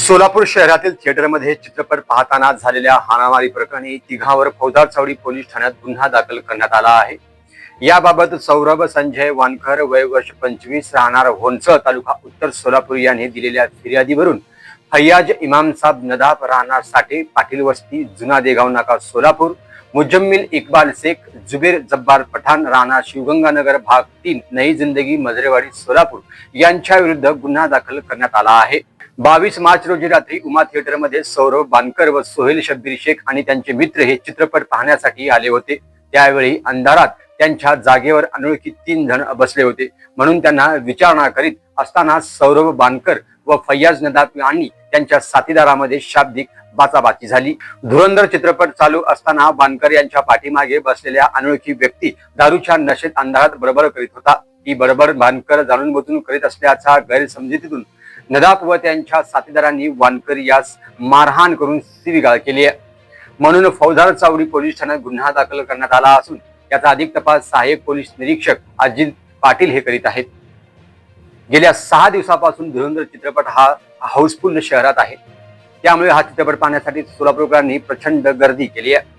सोलापूर शहरातील थिएटरमध्ये चित्रपट पाहताना झालेल्या हाणामारी प्रकरणी तिघांवर फौजदार चावडी पोलीस ठाण्यात गुन्हा दाखल करण्यात आला आहे। याबाबत सौरभ संजय वानकर वय वर्ष 25 राहणार होनसळ तालुका उत्तर सोलापूर यांनी दिलेल्या फिर्यादीवरून फैयाज इमाम साब नदाफ राहणार साठे पाटील वस्ती जुना देगाव नाका सोलापूर, मुजम्मिल इकबाल शेख जुबेर जब्बार पठाण राहणार शिवगंगानगर भाग 3 नई जिंदगी मजरेवाडी सोलापूर यांच्या विरुद्ध गुन्हा दाखल करण्यात आला आहे। 22 मार्च रोजी रात्री उमा थिएटरमध्ये सौरभ बानकर व सोहेल शब्बीर शेख आणि त्यांचे मित्र हे चित्रपट पाहण्यासाठी आले होते। त्यावेळी अंधारात त्यांच्या जागेवर अनोळखी 3 जण बसले होते, म्हणून त्यांना विचारणा करीत असताना सौरभ बानकर व फैयाज नदाफ आणि त्यांच्या साथीदारामध्ये शाब्दिक बाचाबाची झाली। धुरंधर चित्रपट चालू असताना बानकर यांच्या पाठीमागे बसलेल्या अनोळखी व्यक्ती दारूच्या नशेत अंधारात बडबड करीत होता। ही बडबड बानकर जाणून बुजून करीत असल्याचा गैरसमजुतीतून नदाफ व त्यांच्या साथीदारांनी वानकर यास मारहाण करून शिवीगाळ केली आहे, म्हणून फौजदार चावडी पोलीस ठाण्यात गुन्हा दाखल करण्यात आला असून याचा अधिक तपास सहाय्यक पोलीस निरीक्षक अजित पाटील हे करीत आहेत। गेल्या 6 दिवसापासून धुरंधर चित्रपट हा हाऊसफुल शहरात आहे, त्यामुळे हा चित्रपट पाहण्यासाठी सोलापूरकरांनी प्रचंड गर्दी केली आहे।